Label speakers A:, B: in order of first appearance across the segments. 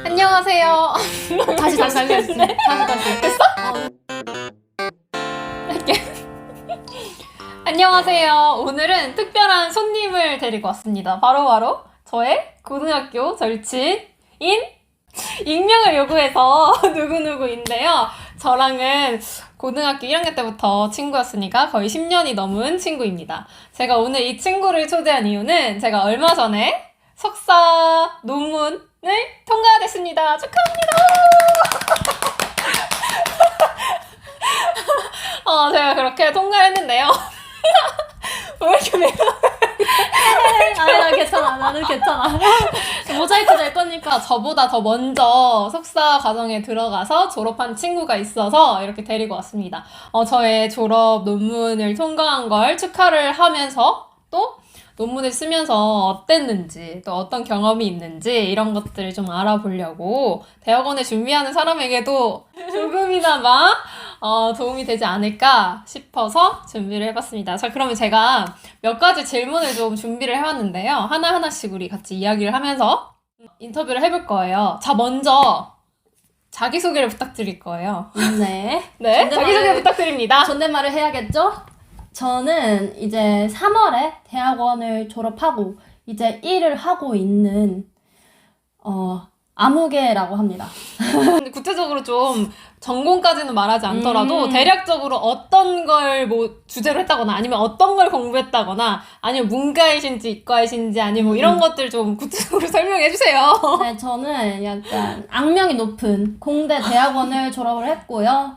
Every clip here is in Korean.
A: 안녕하세요.
B: 다시 다시
A: 네.
B: 다시
A: 됐어? 할게. 안녕하세요. 오늘은 특별한 손님을 데리고 왔습니다. 바로 저의 고등학교 절친인 익명을 요구해서 누구누구인데요. 저랑은 고등학교 1학년 때부터 친구였으니까 거의 10년이 넘은 친구입니다. 제가 오늘 이 친구를 초대한 이유는 제가 얼마 전에 석사 논문을 통과됐습니다. 축하합니다. 제가 그렇게 통과했는데요. 왜 이렇게 매워?
B: 아니 나 괜찮아. 나는 괜찮아. 모자이크 될 거니까.
A: 저보다 더 먼저 석사 과정에 들어가서 졸업한 친구가 있어서 이렇게 데리고 왔습니다. 저의 졸업 논문을 통과한 걸 축하를 하면서 또 논문을 쓰면서 어땠는지 또 어떤 경험이 있는지 이런 것들을 좀 알아보려고 대학원에 준비하는 사람에게도 조금이나마 도움이 되지 않을까 싶어서 준비를 해봤습니다. 자, 그러면 제가 몇 가지 질문을 좀 준비를 해왔는데요. 하나하나씩 우리 같이 이야기를 하면서 인터뷰를 해볼 거예요. 자, 먼저 자기소개를 부탁드릴 거예요.
B: 네.
A: 네, 자기소개 부탁드립니다.
B: 존댓말을 해야겠죠? 저는 이제 3월에 대학원을 졸업하고 이제 일을 하고 있는 아무개라고 합니다.
A: 근데 구체적으로 좀 전공까지는 말하지 않더라도 대략적으로 어떤 걸 뭐 주제로 했다거나 아니면 어떤 걸 공부했다거나 아니면 문과이신지 이과이신지 아니면 뭐 이런 것들 좀 구체적으로 설명해 주세요.
B: 네, 저는 약간 악명이 높은 공대 대학원을 졸업을 했고요.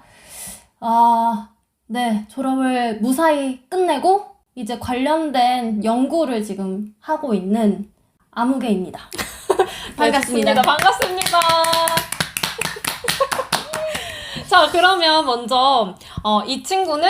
B: 네, 졸업을 무사히 끝내고 이제 관련된 연구를 지금 하고 있는 아무개입니다. 반갑습니다.
A: 네, 반갑습니다. 자, 그러면 먼저 이 친구는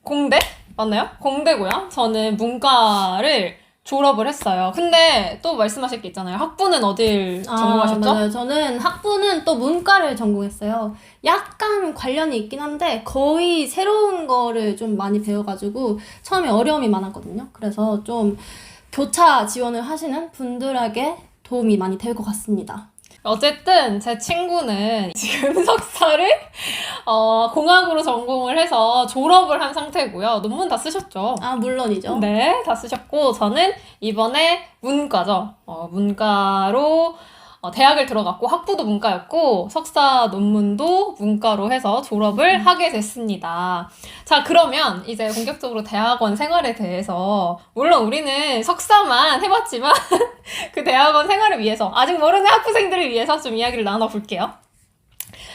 A: 공대? 맞나요? 공대고요. 저는 문과를 졸업을 했어요. 근데 또 말씀하실 게 있잖아요. 학부는 어딜 전공하셨죠?
B: 맞아요. 저는 학부는 또 문과를 전공했어요. 약간 관련이 있긴 한데 거의 새로운 거를 좀 많이 배워가지고 처음에 어려움이 많았거든요. 그래서 좀 교차 지원을 하시는 분들에게 도움이 많이 될 것 같습니다.
A: 어쨌든 제 친구는 지금 석사를 공학으로 전공을 해서 졸업을 한 상태고요. 논문 다 쓰셨죠?
B: 물론이죠.
A: 네, 다 쓰셨고 저는 이번에 문과죠. 문과로 대학을 들어갔고 학부도 문과였고 석사 논문도 문과로 해서 졸업을 하게 됐습니다. 자, 그러면 이제 본격적으로 대학원 생활에 대해서 물론 우리는 석사만 해봤지만 그 대학원 생활을 위해서 아직 모르는 학부생들을 위해서 좀 이야기를 나눠볼게요.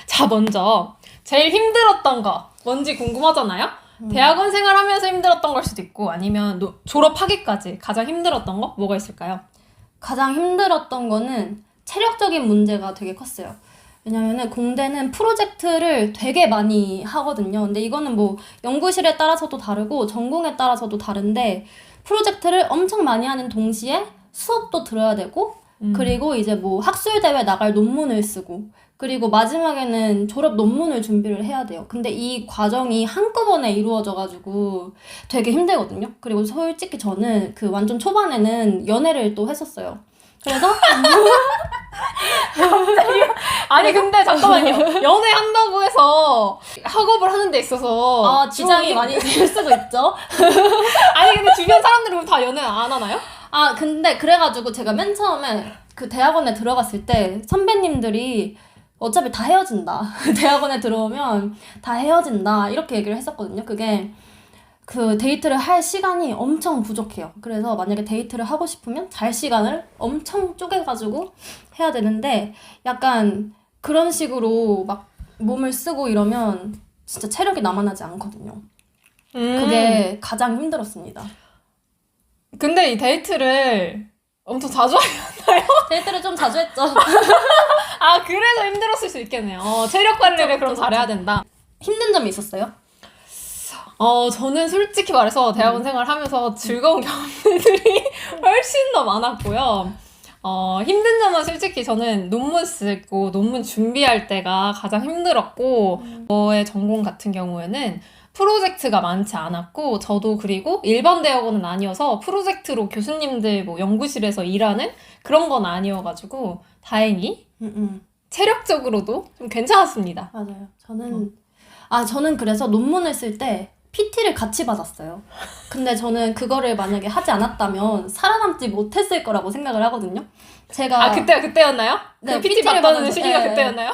A: 자, 먼저 제일 힘들었던 거 뭔지 궁금하잖아요? 대학원 생활하면서 힘들었던 걸 수도 있고 아니면 졸업하기까지 가장 힘들었던 거 뭐가 있을까요?
B: 가장 힘들었던 거는 체력적인 문제가 되게 컸어요. 왜냐면은 공대는 프로젝트를 되게 많이 하거든요. 근데 이거는 뭐 연구실에 따라서도 다르고 전공에 따라서도 다른데 프로젝트를 엄청 많이 하는 동시에 수업도 들어야 되고 그리고 이제 뭐 학술대회 나갈 논문을 쓰고 그리고 마지막에는 졸업 논문을 준비를 해야 돼요. 근데 이 과정이 한꺼번에 이루어져가지고 되게 힘들거든요. 그리고 솔직히 저는 그 완전 초반에는 연애를 또 했었어요. 그래서
A: 아니 근데 잠깐만요. 연애한다고 해서 학업을 하는 데 있어서
B: 지장이 많이 될 수도 있죠.
A: 아니 근데 주변 사람들은 다 연애 안 하나요?
B: 근데 그래가지고 제가 맨 처음에 그 대학원에 들어갔을 때 선배님들이 어차피 다 헤어진다. 대학원에 들어오면 다 헤어진다. 이렇게 얘기를 했었거든요. 그게 그 데이트를 할 시간이 엄청 부족해요. 그래서 만약에 데이트를 하고 싶으면 잘 시간을 엄청 쪼개가지고 해야 되는데 약간 그런 식으로 막 몸을 쓰고 이러면 진짜 체력이 남아나지 않거든요. 그게 가장 힘들었습니다.
A: 근데 이 데이트를 엄청 자주 하나요?
B: 데이트를 좀 자주 했죠.
A: 그래서 힘들었을 수 있겠네요. 체력 관리를 그럼 잘해야 된다.
B: 힘든 점이 있었어요?
A: 저는 솔직히 말해서 대학원 생활하면서 즐거운 경험들이 훨씬 더 많았고요. 힘든 점은 솔직히 저는 논문 쓰고 논문 준비할 때가 가장 힘들었고 저의 전공 같은 경우에는 프로젝트가 많지 않았고 저도 그리고 일반 대학원은 아니어서 프로젝트로 교수님들 뭐 연구실에서 일하는 그런 건 아니어가지고 다행히 체력적으로도 좀 괜찮았습니다.
B: 맞아요. 저는 그래서 논문을 쓸 때 PT를 같이 받았어요. 근데 저는 그거를 만약에 하지 않았다면 살아남지 못했을 거라고 생각을 하거든요. 제가
A: 그때였나요?
B: 네,
A: 그 PT
B: PT를
A: 받던
B: 받은-
A: 시기가
B: 네.
A: 그때였나요?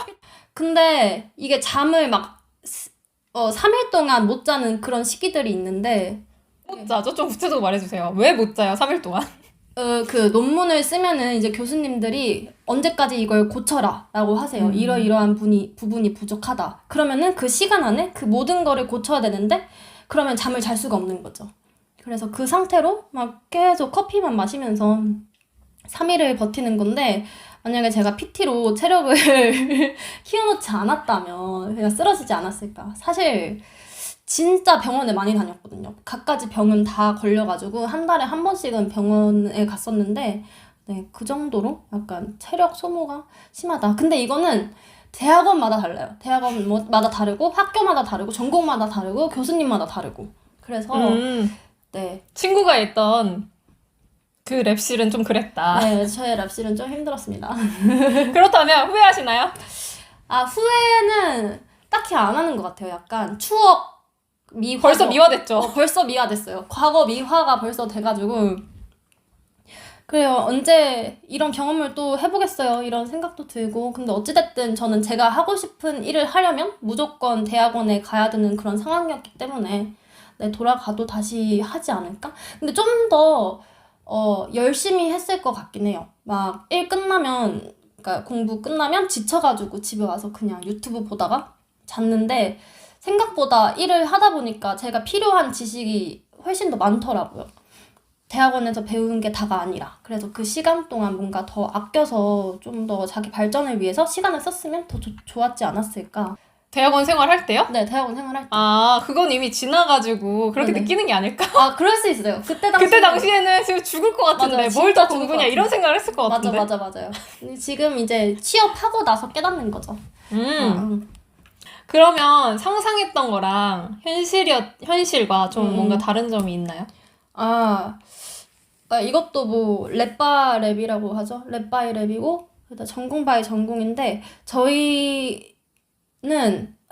B: 근데 이게 잠을 막 3일 동안 못 자는 그런 시기들이 있는데
A: 못 자죠? 좀 구체적으로 말해주세요. 왜 못 자요? 3일 동안?
B: 그 논문을 쓰면은 이제 교수님들이 언제까지 이걸 고쳐라 라고 하세요. 이러이러한 부분이 부족하다. 그러면은 그 시간 안에 그 모든 거를 고쳐야 되는데 그러면 잠을 잘 수가 없는 거죠. 그래서 그 상태로 막 계속 커피만 마시면서 3일을 버티는 건데 만약에 제가 PT로 체력을 키워놓지 않았다면 그냥 쓰러지지 않았을까. 사실 진짜 병원에 많이 다녔거든요. 갖가지 병은 다 걸려가지고 한 달에 한 번씩은 병원에 갔었는데 네, 그 정도로 약간 체력 소모가 심하다. 근데 이거는 대학원마다 달라요. 대학원마다 다르고 학교마다 다르고 전공마다 다르고 교수님마다 다르고 그래서 네,
A: 친구가 있던 그 랩실은 좀 그랬다.
B: 네 저의 랩실은 좀 힘들었습니다.
A: 그렇다면 후회하시나요?
B: 후회는 딱히 안 하는 것 같아요. 약간 추억 미화
A: 벌써 미화됐죠.
B: 벌써 미화됐어요. 과거 미화가 벌써 돼가지고 그래요. 언제 이런 경험을 또 해보겠어요. 이런 생각도 들고 근데 어찌됐든 저는 제가 하고 싶은 일을 하려면 무조건 대학원에 가야 되는 그런 상황이었기 때문에 네, 돌아가도 다시 하지 않을까? 근데 좀 더 열심히 했을 것 같긴 해요. 막 일 끝나면 그러니까 공부 끝나면 지쳐가지고 집에 와서 그냥 유튜브 보다가 잤는데 생각보다 일을 하다 보니까 제가 필요한 지식이 훨씬 더 많더라고요. 대학원에서 배우는 게 다가 아니라. 그래서 그 시간 동안 뭔가 더 아껴서 좀 더 자기 발전을 위해서 시간을 썼으면 더 좋았지 않았을까.
A: 대학원 생활할 때요?
B: 네, 대학원 생활할 때.
A: 그건 이미 지나가지고 그렇게
B: 네네.
A: 느끼는 게 아닐까?
B: 그럴 수 있어요. 그때
A: 당시에는 지금 죽을 것 같은데
B: 맞아요.
A: 뭘 더
B: 진짜 죽을
A: 공부냐
B: 것
A: 이런 생각을 했을 것 같은데.
B: 맞아요. 근데 지금 이제 취업하고 나서 깨닫는 거죠.
A: 그러면 상상했던 거랑 현실과 좀 뭔가 다른 점이 있나요?
B: 이것도 뭐 랩바 랩이라고 하죠. 랩바이 랩이고 그다음 전공 바이 전공인데 저희는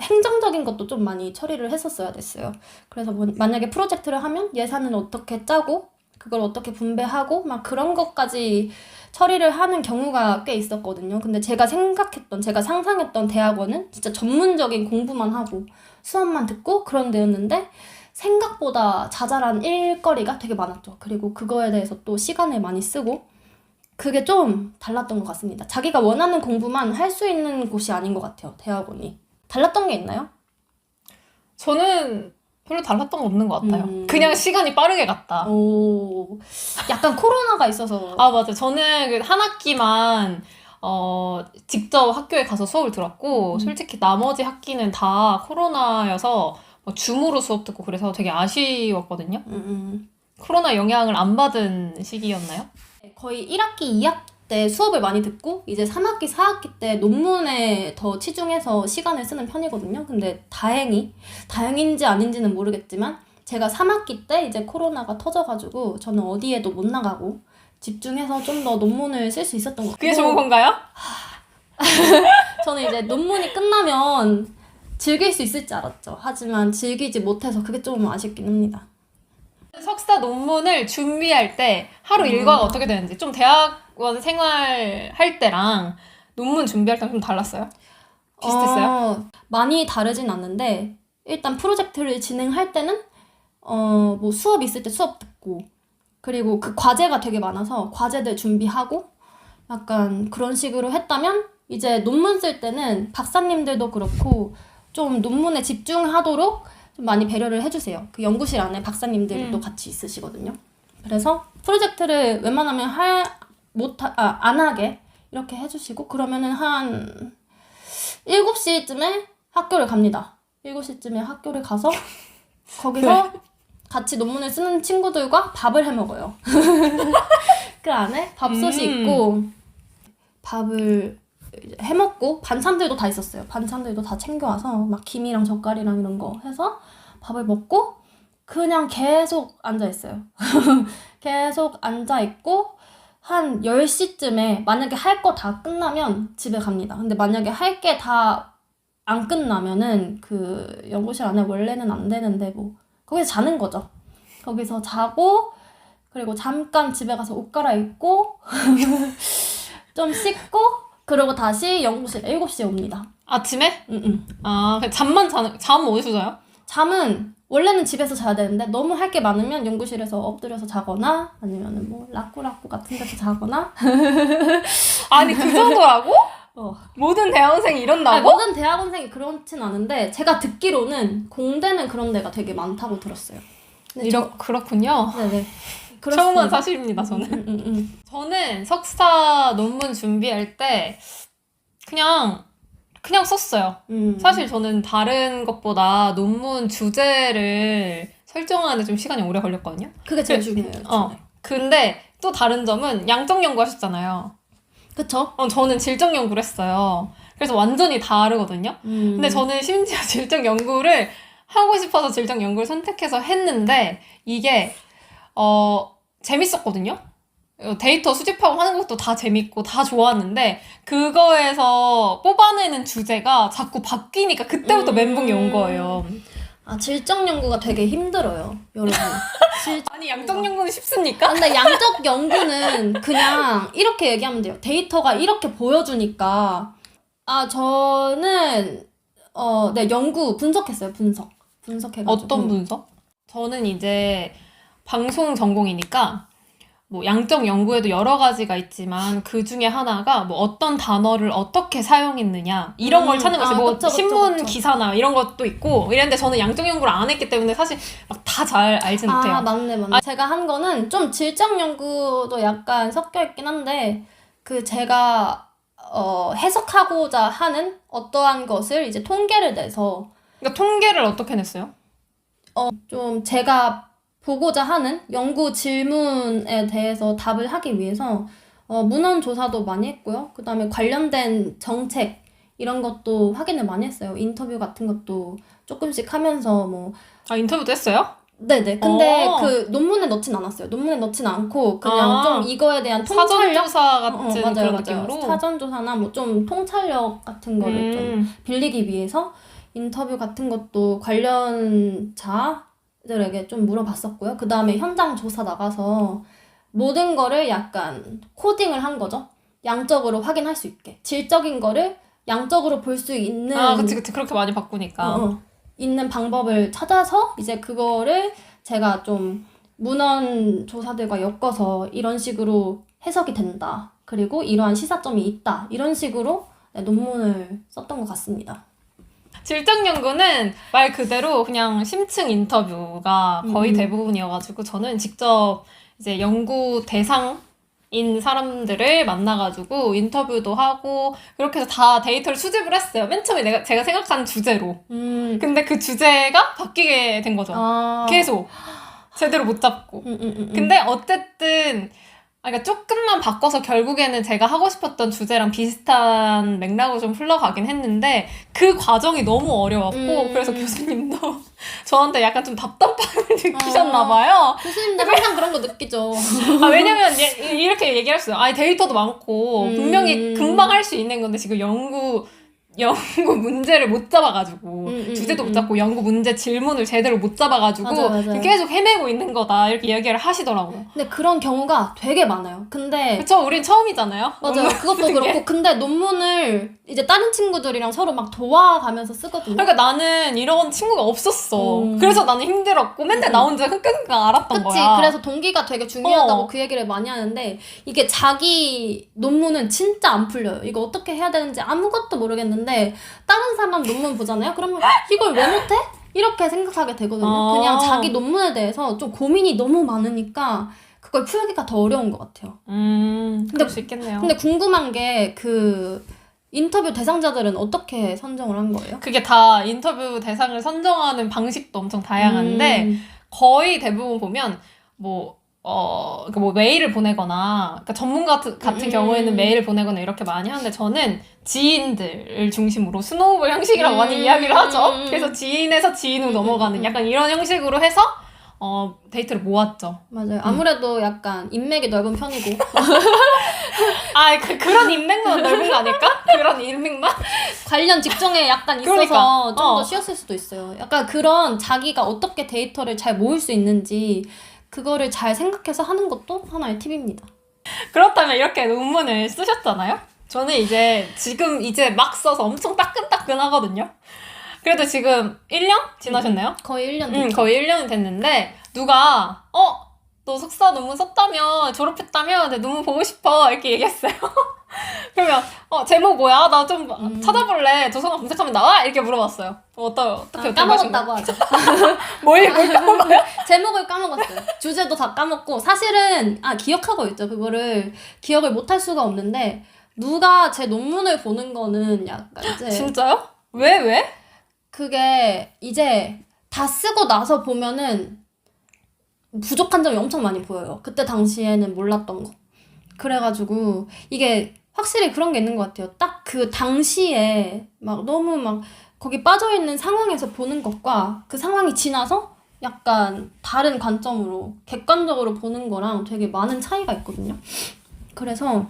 B: 행정적인 것도 좀 많이 처리를 했었어야 됐어요. 그래서 만약에 프로젝트를 하면 예산을 어떻게 짜고 그걸 어떻게 분배하고 막 그런 것까지 처리를 하는 경우가 꽤 있었거든요. 근데 제가 상상했던 대학원은 진짜 전문적인 공부만 하고 수업만 듣고 그런 데였는데 생각보다 자잘한 일거리가 되게 많았죠. 그리고 그거에 대해서 또 시간을 많이 쓰고 그게 좀 달랐던 것 같습니다. 자기가 원하는 공부만 할 수 있는 곳이 아닌 것 같아요. 대학원이. 달랐던 게 있나요?
A: 저는 별로 달랐던 거 없는 것 같아요. 그냥 시간이 빠르게 갔다.
B: 약간 코로나가 있어서.
A: 맞아요. 저는 그 한 학기만 직접 학교에 가서 수업을 들었고 솔직히 나머지 학기는 다 코로나여서 줌으로 수업 듣고 그래서 되게 아쉬웠거든요. 코로나 영향을 안 받은 시기였나요?
B: 거의 1학기, 2학기 때 수업을 많이 듣고 이제 3학기, 4학기 때 논문에 더 치중해서 시간을 쓰는 편이거든요. 근데 다행인지 아닌지는 모르겠지만 제가 3학기 때 이제 코로나가 터져가지고 저는 어디에도 못 나가고 집중해서 좀 더 논문을 쓸 수 있었던 것 같아요.
A: 그게 좋은 건가요?
B: 저는 이제 논문이 끝나면 즐길 수 있을 줄 알았죠. 하지만 즐기지 못해서 그게 좀 아쉽긴 합니다.
A: 석사 논문을 준비할 때 하루 일과가 어떻게 되는지 좀 대학원 생활할 때랑 논문 준비할 때랑 좀 달랐어요? 비슷했어요?
B: 많이 다르진 않는데 일단 프로젝트를 진행할 때는 뭐 수업 있을 때 수업 듣고 그리고 그 과제가 되게 많아서 과제들 준비하고 약간 그런 식으로 했다면 이제 논문 쓸 때는 박사님들도 그렇고 좀 논문에 집중하도록 좀 많이 배려를 해주세요. 그 연구실 안에 박사님들이 또 같이 있으시거든요. 그래서 프로젝트를 웬만하면 안 하게 이렇게 해주시고 그러면은 한 7시쯤에 학교를 갑니다. 7시쯤에 학교를 가서 거기서 같이 논문을 쓰는 친구들과 밥을 해 먹어요. 그 안에 밥솥이 있고 밥을 해 먹고 반찬들도 다 있었어요. 반찬들도 다 챙겨와서 막 김이랑 젓갈이랑 이런 거 해서 밥을 먹고 그냥 계속 앉아있어요. 계속 앉아있고 한 10시쯤에 만약에 할 거 다 끝나면 집에 갑니다. 근데 만약에 할 게 다 안 끝나면은 그 연구실 안에 원래는 안 되는데 뭐 거기서 자는 거죠. 거기서 자고 그리고 잠깐 집에 가서 옷 갈아입고 좀 씻고 그리고 다시 연구실 7시에 옵니다.
A: 아침에?
B: 응.
A: 아, 그냥 잠은 어디서 자요?
B: 잠은 원래는 집에서 자야 되는데 너무 할 게 많으면 연구실에서 엎드려서 자거나 아니면은 뭐 라꾸라꾸 같은 데서 자거나
A: 아니, 그 정도라고?
B: 어.
A: 모든 대학원생이
B: 아니,
A: 이런다고?
B: 모든 대학원생이 그렇진 않은데 제가 듣기로는 공대는 그런 데가 되게 많다고 들었어요. 근데
A: 그렇군요.
B: 네네.
A: 처음 한 사실입니다, 저는. 저는 석사 논문 준비할 때 그냥 썼어요. 사실 저는 다른 것보다 논문 주제를 설정하는데 좀 시간이 오래 걸렸거든요.
B: 그게 제일 중요해요.
A: 근데 또 다른 점은 양적 연구 하셨잖아요.
B: 그쵸?
A: 저는 질적 연구를 했어요. 그래서 완전히 다르거든요. 근데 저는 심지어 질적 연구를 하고 싶어서 질적 연구를 선택해서 했는데 이게 재밌었거든요. 데이터 수집하고 하는 것도 다 재밌고 다 좋았는데 그거에서 뽑아내는 주제가 자꾸 바뀌니까 그때부터 멘붕이 온 거예요.
B: 아, 질적 연구가 되게 힘들어요, 여러분.
A: 아니, 양적 연구는 쉽습니까?
B: 근데 양적 연구는 그냥 이렇게 얘기하면 돼요. 데이터가 이렇게 보여주니까. 아, 저는 네, 연구 분석했어요. 분석해가지고.
A: 어떤 분석? 저는 이제 방송 전공이니까 뭐 양적 연구에도 여러 가지가 있지만 그 중에 하나가 뭐 어떤 단어를 어떻게 사용했느냐 이런 걸 찾는 거지. 뭐
B: 그쵸,
A: 신문
B: 그쵸.
A: 기사나 이런 것도 있고 이랬는데 저는 양적 연구를 안 했기 때문에 사실 막 다 잘 알지 못해요.
B: 아, 맞네. 제가 한 거는 좀 질적 연구도 약간 섞여 있긴 한데 그 제가 해석하고자 하는 어떠한 것을 이제 통계를 내서
A: 그러니까 통계를 어떻게 냈어요?
B: 좀 제가 보고자 하는 연구 질문에 대해서 답을 하기 위해서 문헌 조사도 많이 했고요. 그 다음에 관련된 정책 이런 것도 확인을 많이 했어요. 인터뷰 같은 것도 조금씩 하면서 뭐
A: 아, 인터뷰도 했어요?
B: 네네. 근데 그 논문에 넣진 않았어요. 논문에 넣진 않고 그냥 좀 이거에 대한 통찰력?
A: 사전조사 같은
B: 맞아요,
A: 그런
B: 맞아요.
A: 느낌으로?
B: 사전조사나 뭐 좀 통찰력 같은 거를 좀 빌리기 위해서 인터뷰 같은 것도 관련자들에게 좀 물어봤었고요. 그 다음에 현장 조사 나가서 모든 거를 약간 코딩을 한 거죠. 양적으로 확인할 수 있게. 질적인 거를 양적으로 볼 수 있는
A: 아, 그치. 그렇게 많이 바꾸니까.
B: 있는 방법을 찾아서 이제 그거를 제가 좀 문헌 조사들과 엮어서 이런 식으로 해석이 된다. 그리고 이러한 시사점이 있다. 이런 식으로 논문을 썼던 것 같습니다.
A: 질적 연구는 말 그대로 그냥 심층 인터뷰가 거의 대부분이어가지고 저는 직접 이제 연구 대상인 사람들을 만나가지고 인터뷰도 하고 그렇게 해서 다 데이터를 수집을 했어요. 맨 처음에 제가 생각한 주제로. 근데 그 주제가 바뀌게 된 거죠. 계속 제대로 못 잡고. 근데 어쨌든 그러니까 조금만 바꿔서 결국에는 제가 하고 싶었던 주제랑 비슷한 맥락으로 좀 흘러가긴 했는데 그 과정이 너무 어려웠고 그래서 교수님도 저한테 약간 좀 답답함을 느끼셨나 봐요.
B: 교수님들 항상 그런 거 느끼죠.
A: 왜냐면 이렇게 얘기할 수 있어요. 아니 데이터도 많고 분명히 금방 할 수 있는 건데 지금 연구 문제를 못 잡아가지고 주제도 못 잡고 연구 문제 질문을 제대로 못 잡아가지고
B: 맞아요.
A: 계속 헤매고 있는 거다 이렇게 이야기를 하시더라고요.
B: 근데 그런 경우가 되게 많아요. 근데
A: 그쵸, 우린 처음이잖아요.
B: 맞아요. 그것도 그렇고 근데 논문을 이제 다른 친구들이랑 서로 막 도와가면서 쓰거든요.
A: 그러니까 나는 이런 친구가 없었어. 그래서 나는 힘들었고 맨날 나 혼자 끙끙끙 앓았던
B: 그치.
A: 거야.
B: 그래서 동기가 되게 중요하다고 그 얘기를 많이 하는데 이게 자기 논문은 진짜 안 풀려요. 이거 어떻게 해야 되는지 아무것도 모르겠는데 다른 사람 논문 보잖아요. 그러면 이걸 왜 못해? 이렇게 생각하게 되거든요. 그냥 자기 논문에 대해서 좀 고민이 너무 많으니까 그걸 풀기가 더 어려운 것 같아요.
A: 그럴 수 있겠네요.
B: 근데 궁금한 게 그 인터뷰 대상자들은 어떻게 선정을 한 거예요?
A: 그게 다 인터뷰 대상을 선정하는 방식도 엄청 다양한데 거의 대부분 보면 뭐 그뭐 메일을 보내거나, 그러니까 전문가 같은 경우에는 메일을 보내거나 이렇게 많이 하는데 저는 지인들을 중심으로 스노우볼 형식이라고 많이 이야기를 하죠. 그래서 지인에서 지인으로 넘어가는 약간 이런 형식으로 해서 데이트를 모았죠.
B: 맞아요. 아무래도 약간 인맥이 넓은 편이고
A: 그런 인맥만 넓은 거 아닐까? 그런 인맥만?
B: 관련 직종에 약간 있어서
A: 그러니까.
B: 좀 더 쉬웠을 수도 있어요. 약간 그런 자기가 어떻게 데이터를 잘 모을 수 있는지 그거를 잘 생각해서 하는 것도 하나의 팁입니다.
A: 그렇다면 이렇게 논문을 쓰셨잖아요? 저는 지금 막 써서 엄청 따끈따끈하거든요? 그래도 지금 1년 지나셨나요?
B: 거의 1년 됐죠.
A: 거의 1년이 됐는데, 누가, 너 석사 논문 썼다며, 졸업했다며, 내 논문 보고 싶어, 이렇게 얘기했어요. 그러면, 제목 뭐야? 나 좀 찾아볼래. 도서관 검색하면 나와? 이렇게 물어봤어요. 어떻게
B: 까먹었다고 하죠.
A: 뭘 까먹어요?
B: 제목을 까먹었어요. 주제도 다 까먹고 사실은 기억하고 있죠. 그거를 기억을 못할 수가 없는데 누가 제 논문을 보는 거는 약간 이제
A: 진짜요? 왜?
B: 그게 이제 다 쓰고 나서 보면은 부족한 점이 엄청 많이 보여요. 그때 당시에는 몰랐던 거. 그래가지고 이게 확실히 그런 게 있는 것 같아요. 딱 그 당시에 막 너무 막 거기 빠져있는 상황에서 보는 것과 그 상황이 지나서 약간 다른 관점으로 객관적으로 보는 거랑 되게 많은 차이가 있거든요. 그래서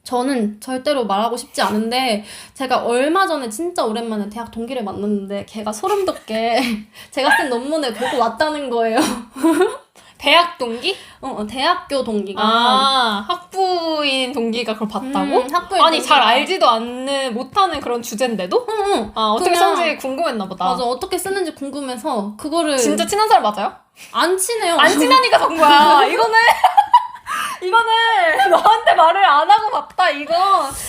B: 저는 절대로 말하고 싶지 않은데 제가 얼마 전에 진짜 오랜만에 대학 동기를 만났는데 걔가 소름 돋게 제가 쓴 논문을 보고 왔다는 거예요.
A: 대학 동기?
B: 대학교 동기가
A: 학부인 동기가 그걸 봤다고?
B: 학부인
A: 아니, 잘
B: 동기가.
A: 알지도 못하는 그런 주제인데도? 어떻게
B: 그냥-
A: 썼는지 궁금했나 보다.
B: 맞아, 어떻게 쓰는지 궁금해서 그거를
A: 진짜 친한 사람 맞아요?
B: 안 친해요.
A: 안 친하니까 본 거야. 이거는 너한테 말을 안 하고 봤다. 이건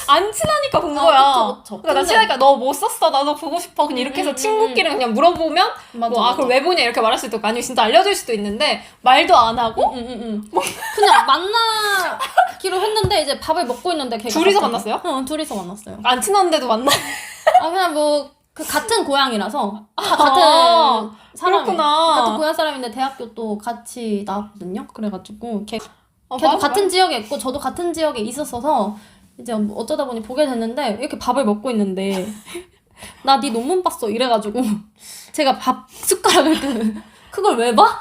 A: 안 친하니까 본 거야.
B: 그쵸.
A: 그러니까 나 친하니까 너 뭐 썼어? 나도 보고 싶어. 그냥 이렇게 해서 친구끼리 그냥 물어보면
B: 맞아.
A: 그걸 왜 보냐 이렇게 말할 수도 있고 아니면 진짜 알려줄 수도 있는데 말도 안 하고
B: 그냥 만나기로 했는데 이제 밥을 먹고 있는데 걔가
A: 둘이서
B: 갑자기-
A: 만났어요?
B: 둘이서 만났어요.
A: 안 친한데도 만나.
B: 그냥 그 같은 고향이라서 같은 사람
A: 그렇구나.
B: 같은 고향 사람인데 대학교 또 같이 나왔거든요. 그래가지고 걔도
A: 맞아.
B: 같은 지역에 있고 저도 같은 지역에 있었어서 이제 어쩌다 보니 보게 됐는데 이렇게 밥을 먹고 있는데 나 네 논문 봤어 이래가지고 제가 밥 숟가락을 그걸 왜 봐?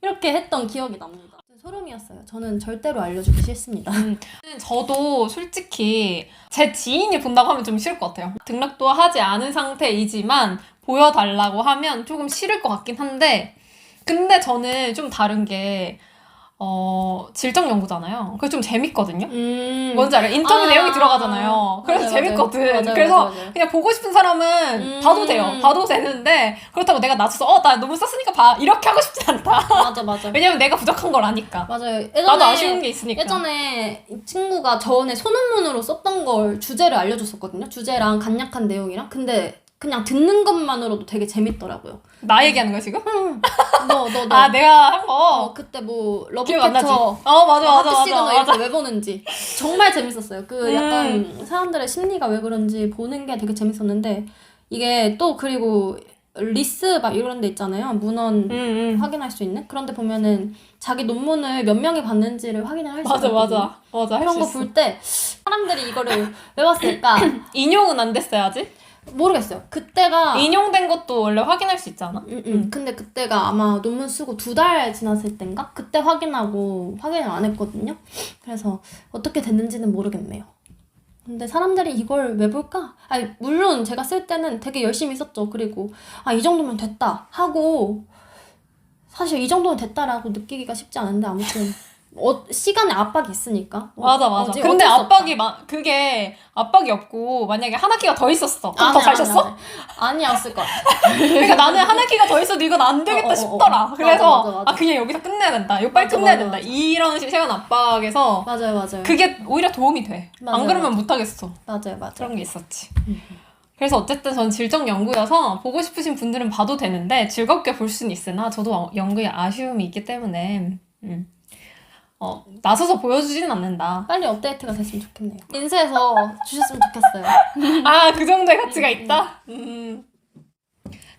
B: 이렇게 했던 기억이 납니다. 소름이었어요. 저는 절대로 알려주기 싫습니다.
A: 저도 솔직히 제 지인이 본다고 하면 좀 싫을 것 같아요. 등록도 하지 않은 상태이지만 보여달라고 하면 조금 싫을 것 같긴 한데 근데 저는 좀 다른 게 질적 연구잖아요. 그게 좀 재밌거든요. 뭔지 알아요? 인터뷰 내용이 들어가잖아요. 그래서
B: 맞아요,
A: 재밌거든.
B: 맞아요,
A: 그래서
B: 맞아요.
A: 그냥 보고 싶은 사람은 봐도 돼요. 봐도 되는데 그렇다고 내가 나서서 나 너무 썼으니까 봐 이렇게 하고 싶지 않다.
B: 맞아.
A: 왜냐면 내가 부족한 걸 아니까.
B: 맞아요.
A: 나도 아쉬운 게 있으니까.
B: 예전에 이 친구가 전에 소논문으로 썼던 걸 주제를 알려줬었거든요. 주제랑 간략한 내용이랑. 근데 그냥 듣는 것만으로도 되게 재밌더라고요.
A: 나 얘기하는 거야 지금?
B: 너.
A: 내가 한 거.
B: 그때 뭐
A: 기억 안 나지?
B: 러브캐쳐
A: 맞아.
B: 하트 시그널 이렇게 왜 보는지 정말 재밌었어요. 그 약간 사람들의 심리가 왜 그런지 보는 게 되게 재밌었는데 이게 또 그리고 리스 막 이런 데 있잖아요. 문헌 확인할 수 있는 그런 데 보면은 자기 논문을 몇 명이 봤는지를 확인을 할 수 있거든요.
A: 맞아.
B: 그런 거 볼 때 사람들이 이거를 왜 봤을까?
A: 인용은 안 됐어요 아직?
B: 모르겠어요. 그때가
A: 인용된 것도 원래 확인할 수 있잖아.
B: 근데 그때가 아마 논문 쓰고 2달 지났을 땐가? 그때 확인을 안 했거든요. 그래서 어떻게 됐는지는 모르겠네요. 근데 사람들이 이걸 왜 볼까? 물론 제가 쓸 때는 되게 열심히 썼죠. 그리고 이 정도면 됐다 하고 사실 이 정도면 됐다라고 느끼기가 쉽지 않은데 아무튼 시간에 압박이 있으니까.
A: 맞아. 근데 그게 압박이 없고 만약에 한 학기가 더 있었어. 그럼 더 잘 썼어?
B: 아니었을 것 같아.
A: 그러니까 나는 한 학기가 더 있어도 이건 안 되겠다 싶더라. 그래서
B: 맞아.
A: 그냥 여기서 끝내야 된다. 이거 빨리 끝내야 된다. 이런 시간 압박에서
B: 맞아요.
A: 그게 오히려 도움이 돼.
B: 맞아요,
A: 안 그러면
B: 맞아요.
A: 못하겠어.
B: 맞아요.
A: 그런 게 있었지. 그래서 어쨌든 전 질적 연구여서 보고 싶으신 분들은 봐도 되는데 즐겁게 볼 수는 있으나 저도 연구에 아쉬움이 있기 때문에 나서서 보여주지는 않는다.
B: 빨리 업데이트가 됐으면 좋겠네요. 인쇄해서 주셨으면 좋겠어요.
A: 그 정도의 가치가 있다?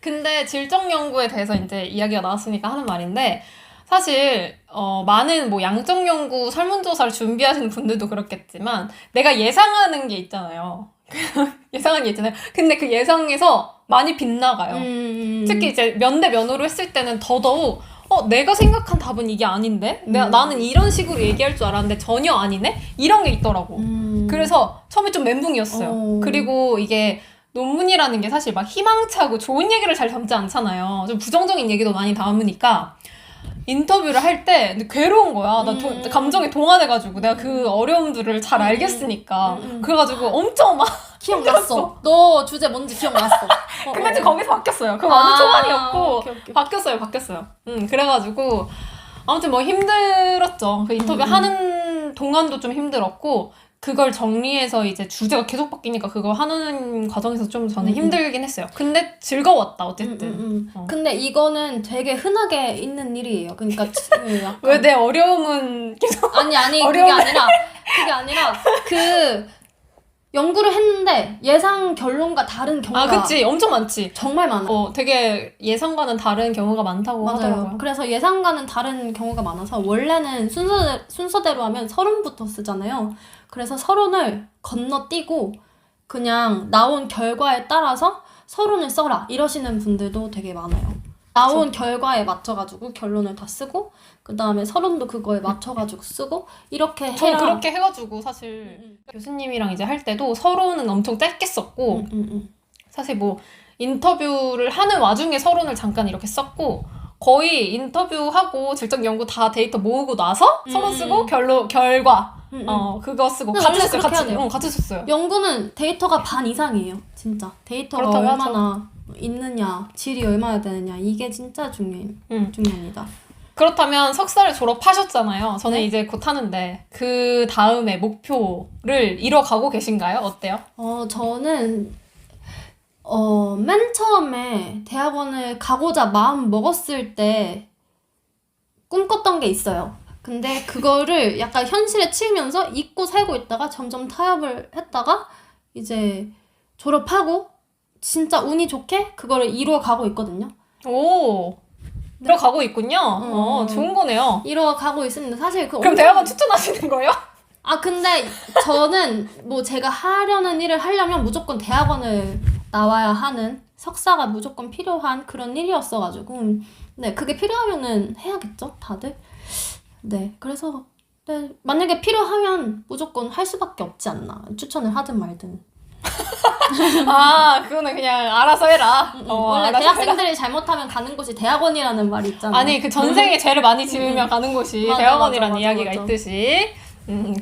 A: 근데 질적 연구에 대해서 이제 이야기가 나왔으니까 하는 말인데 사실 많은 뭐 양적 연구 설문조사를 준비하시는 분들도 그렇겠지만 내가 예상하는 게 있잖아요. 예상하는 게 있잖아요. 근데 그 예상에서 많이 빗나가요. 특히 이제 면대 면으로 했을 때는 더더욱 내가 생각한 답은 이게 아닌데? 나는 이런 식으로 얘기할 줄 알았는데 전혀 아니네? 이런 게 있더라고. 그래서 처음에 좀 멘붕이었어요. 그리고 이게 논문이라는 게 사실 막 희망차고 좋은 얘기를 잘 담지 않잖아요. 좀 부정적인 얘기도 많이 담으니까 인터뷰를 할 때 괴로운 거야. 나 감정에 동화돼가지고 내가 그 어려움들을 잘 알겠으니까. 그래가지고 엄청 막
B: 기억났어. 너 주제 뭔지 기억났어.
A: 근데 지금 거기서 바뀌었어요. 그거 완전 초반이었고
B: 오케이.
A: 바뀌었어요. 그래가지고 아무튼 뭐 힘들었죠. 그 인터뷰 하는 동안도 좀 힘들었고 그걸 정리해서 이제 주제가 계속 바뀌니까 그거 하는 과정에서 좀 저는 힘들긴 했어요. 근데 즐거웠다 어쨌든.
B: 근데 이거는 되게 흔하게 있는 일이에요. 그러니까 약간
A: 왜 내 어려움은 계속
B: 아니 그게 아니라 그 연구를 했는데 예상 결론과 다른 경우가
A: 그치 엄청 많지.
B: 정말 많아요.
A: 되게 예상과는 다른 경우가 많다고 하더라고요.
B: 그래서 예상과는 다른 경우가 많아서 원래는 순서대로 하면 서론부터 쓰잖아요. 그래서 서론을 건너뛰고 그냥 나온 결과에 따라서 서론을 써라 이러시는 분들도 되게 많아요. 나온 결과에 맞춰가지고 결론을 다 쓰고 그 다음에 서론도 그거에 맞춰가지고 쓰고 이렇게 해라.
A: 저는 그렇게 해가지고 사실 교수님이랑 이제 할 때도 서론은 엄청 짧게 썼고 사실 뭐 인터뷰를 하는 와중에 서론을 잠깐 이렇게 썼고 거의 인터뷰하고 질적 연구 다 데이터 모으고 나서 서론 쓰고 결과 그거 쓰고 같이 썼어요. 같이 썼어요.
B: 연구는 데이터가 반 이상이에요. 진짜 데이터가 얼마나 있느냐 질이 얼마나 되느냐 이게 진짜 중요합니다.
A: 그렇다면 석사를 졸업하셨잖아요. 저는
B: 네?
A: 이제 곧 하는데 그 다음에 목표를 이뤄가고 계신가요? 어때요?
B: 저는 맨 처음에 대학원을 가고자 마음 먹었을 때 꿈꿨던 게 있어요. 근데 그거를 약간 현실에 치이면서 잊고 살고 있다가 점점 타협을 했다가 이제 졸업하고 진짜 운이 좋게 그거를 이루어가고 있거든요.
A: 오, 이뤄가고 있군요. 좋은 거네요.
B: 이루어가고 있습니다. 사실
A: 그럼 대학원 추천하시는 거예요?
B: 근데 저는 뭐 제가 하려는 일을 하려면 무조건 대학원을 나와야 하는 석사가 무조건 필요한 그런 일이었어가지고 네 그게 필요하면은 해야겠죠 다들. 네 그래서 네, 만약에 필요하면 무조건 할 수밖에 없지 않나 추천을 하든 말든.
A: 그거는 그냥 알아서 해라.
B: 원래
A: 알아서
B: 대학생들이 잘못하면 가는 곳이 대학원이라는 말이 있잖아요.
A: 아니 그 전생에 죄를 많이 지으면 가는 곳이
B: 맞아,
A: 대학원이라는
B: 맞아.
A: 이야기가 있듯이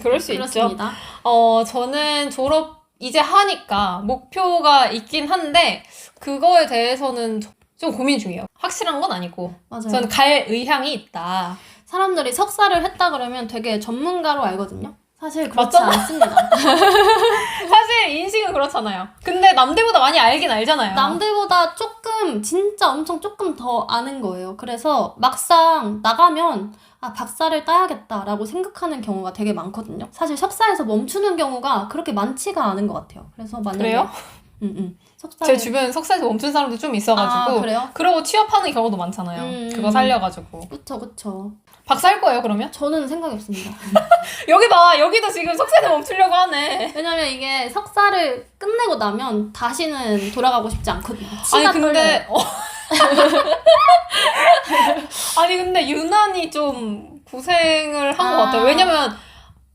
A: 그럴 수
B: 그렇습니다.
A: 있죠. 저는 졸업 이제 하니까 목표가 있긴 한데 그거에 대해서는 좀 고민 중이에요. 확실한 건 아니고
B: 맞아요.
A: 저는 갈 의향이 있다.
B: 사람들이 석사를 했다 그러면 되게 전문가로 알거든요. 사실 그렇지
A: 맞잖아.
B: 않습니다.
A: 사실 인식은 그렇잖아요. 근데 남들보다 많이 알긴 알잖아요.
B: 남들보다 진짜 엄청 조금 더 아는 거예요. 그래서 막상 나가면 박사를 따야겠다라고 생각하는 경우가 되게 많거든요. 사실 석사에서 멈추는 경우가 그렇게 많지가 않은 것 같아요. 그래서 만약에
A: 그래요? 제 주변 석사에서 멈춘 사람도 좀 있어가지고
B: 그래요?
A: 그러고 취업하는 경우도 많잖아요. 그거 살려가지고.
B: 그쵸.
A: 박사 할 거예요 그러면?
B: 저는 생각이 없습니다.
A: 여기 봐, 여기도 지금 석사에서 멈추려고 하네.
B: 왜냐면 이게 석사를 끝내고 나면 다시는 돌아가고 싶지 않거든요.
A: 아니 근데 아니 근데 유난히 좀 고생을 한 것 같아요. 왜냐면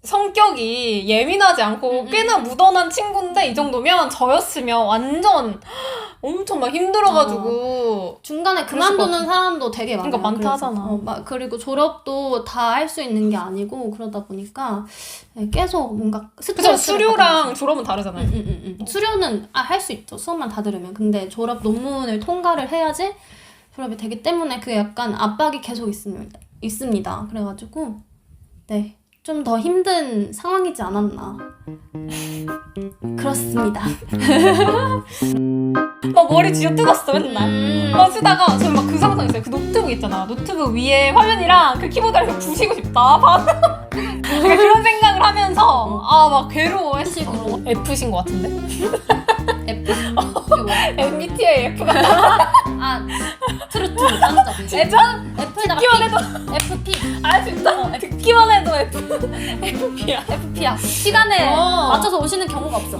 A: 성격이 예민하지 않고 꽤나 무던한 친구인데 이 정도면 저였으면 완전 엄청 막 힘들어가지고
B: 중간에 그만두는 사람도 되게 많아요.
A: 그러니까 많다 하잖아.
B: 그리고 졸업도 다 할 수 있는 게 아니고 그러다 보니까 계속 뭔가
A: 그쵸,
B: 스트레스를
A: 수료랑 졸업은 다르잖아요.
B: 수료는 할 수 있죠. 수업만 다 들으면. 근데 졸업 논문을 통과를 해야지 졸업이 되기 때문에 그 약간 압박이 계속 있습니다. 그래가지고 네. 좀 더 힘든 상황이지 않았나. 그렇습니다.
A: 막 머리 쥐어 뜯었어 맨날. 막 쓰다가 저는 막 그 상상 있어요. 그 노트북 있잖아. 노트북 위에 화면이랑 그 키보드를 이렇게 부시고 싶다. 그런 생각을 하면서 막 괴로워했어. F신 것 같은데?
B: F. 이게 뭐야?
A: MBTI F가
B: 아, 트루트 완전. F에다가
A: 듣기만
B: P. FP.
A: 아 진짜? 듣기만 해도 FP야.
B: FP야. 시간에
A: 어.
B: 맞춰서 오시는 경우가 없어.